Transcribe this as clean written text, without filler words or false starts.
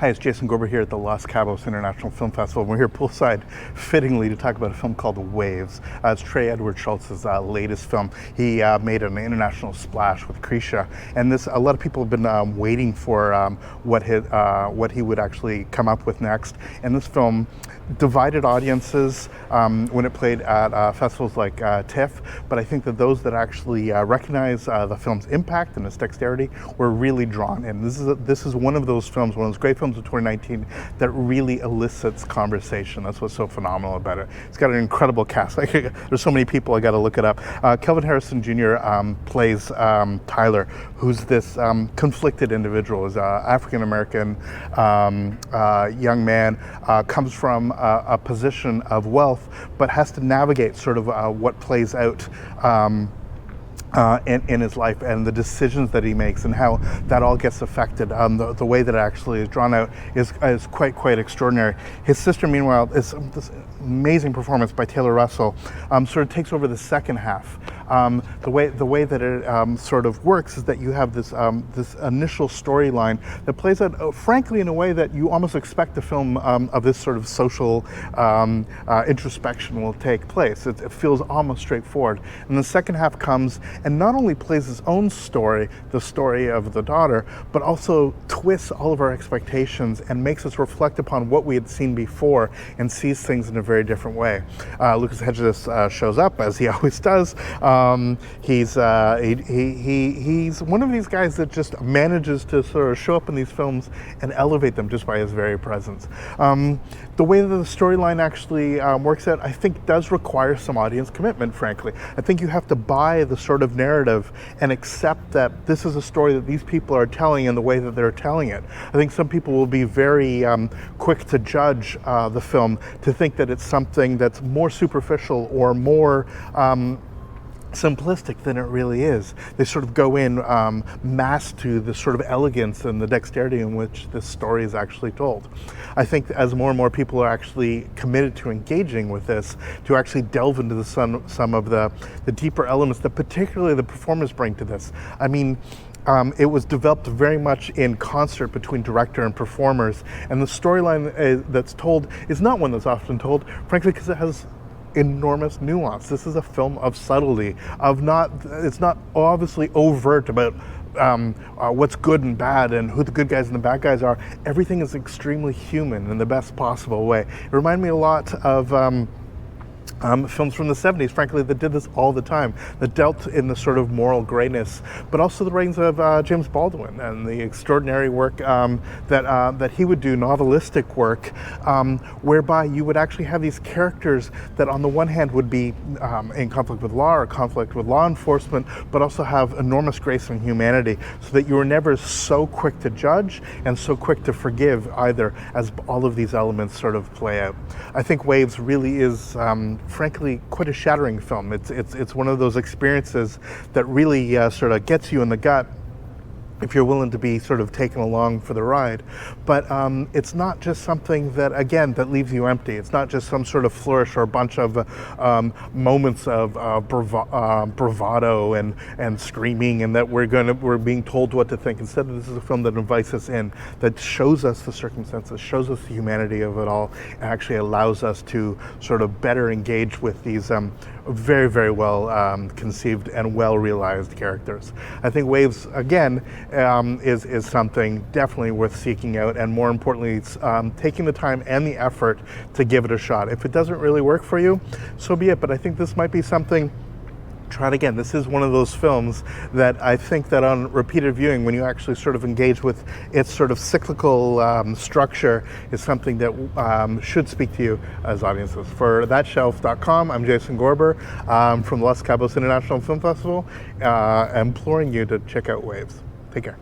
Hi, it's Jason Gorber here at the Los Cabos International Film Festival. We're here poolside, fittingly, to talk about a film called WAVES. It's Trey Edward Shults' latest film. He made an international splash with Krisha, and a lot of people have been waiting for what he would actually come up with next. And this film divided audiences when it played at festivals like TIFF, but I think that those that actually recognize the film's impact and its dexterity were really drawn in. This is one of those films, one of those great films of 2019 that really elicits conversation. That's what's so phenomenal about it. It's got an incredible cast. There's so many people, I got to look it up. Kelvin Harrison Jr. Plays Tyler, who's this conflicted individual. Is an African-American young man, comes from a position of wealth, but has to navigate sort of what plays out in his life and the decisions that he makes and how that all gets affected. The way that it actually is drawn out is quite extraordinary. His sister, meanwhile, is this amazing performance by Taylor Russell, sort of takes over the second half. The way that it sort of works is that you have this initial storyline that plays out, frankly, in a way that you almost expect a film of this sort of social introspection will take place. It feels almost straightforward. And the second half comes and not only plays his own story, the story of the daughter, but also twists all of our expectations and makes us reflect upon what we had seen before and sees things in a very different way. Lucas Hedges shows up, as he always does. He's one of these guys that just manages to sort of show up in these films and elevate them just by his very presence. The way that the storyline actually works out, I think, does require some audience commitment, frankly. I think you have to buy the sort of narrative and accept that this is a story that these people are telling in the way that they're telling it. I think some people will be very quick to judge the film, to think that it's something that's more superficial or more simplistic than it really is. They sort of go in masked to the sort of elegance and the dexterity in which this story is actually told. I think as more and more people are actually committed to engaging with this, to actually delve into some of the deeper elements that particularly the performers bring to this. I mean, it was developed very much in concert between director and performers, and the storyline that's told is not one that's often told, frankly, because it has enormous nuance. This is a film of subtlety, it's not obviously overt about what's good and bad and who the good guys and the bad guys are. Everything is extremely human in the best possible way. It reminded me a lot of films from the 70s, frankly, that did this all the time, that dealt in the sort of moral grayness, but also the reigns of James Baldwin and the extraordinary work that he would do, novelistic work, whereby you would actually have these characters that on the one hand would be in conflict with law or conflict with law enforcement, but also have enormous grace and humanity, so that you were never so quick to judge and so quick to forgive either, as all of these elements sort of play out. I think Waves really is frankly quite a shattering film. It's one of those experiences that really sort of gets you in the gut if you're willing to be sort of taken along for the ride. But it's not just something that, again, that leaves you empty. It's not just some sort of flourish or a bunch of moments of bravado and screaming and that we're being told what to think. Instead, this is a film that invites us in, that shows us the circumstances, shows us the humanity of it all, and actually allows us to sort of better engage with these very, very well conceived and well realized characters. I think Waves, again, is something definitely worth seeking out, and more importantly, taking the time and the effort to give it a shot. If it doesn't really work for you, so be it, but I think this might be something. Try it again. This is one of those films that I think that on repeated viewing, when you actually sort of engage with its sort of cyclical structure, is something that should speak to you as audiences. For thatshelf.com, I'm Jason Gorber from Los Cabos International Film Festival, imploring you to check out Waves. Take care.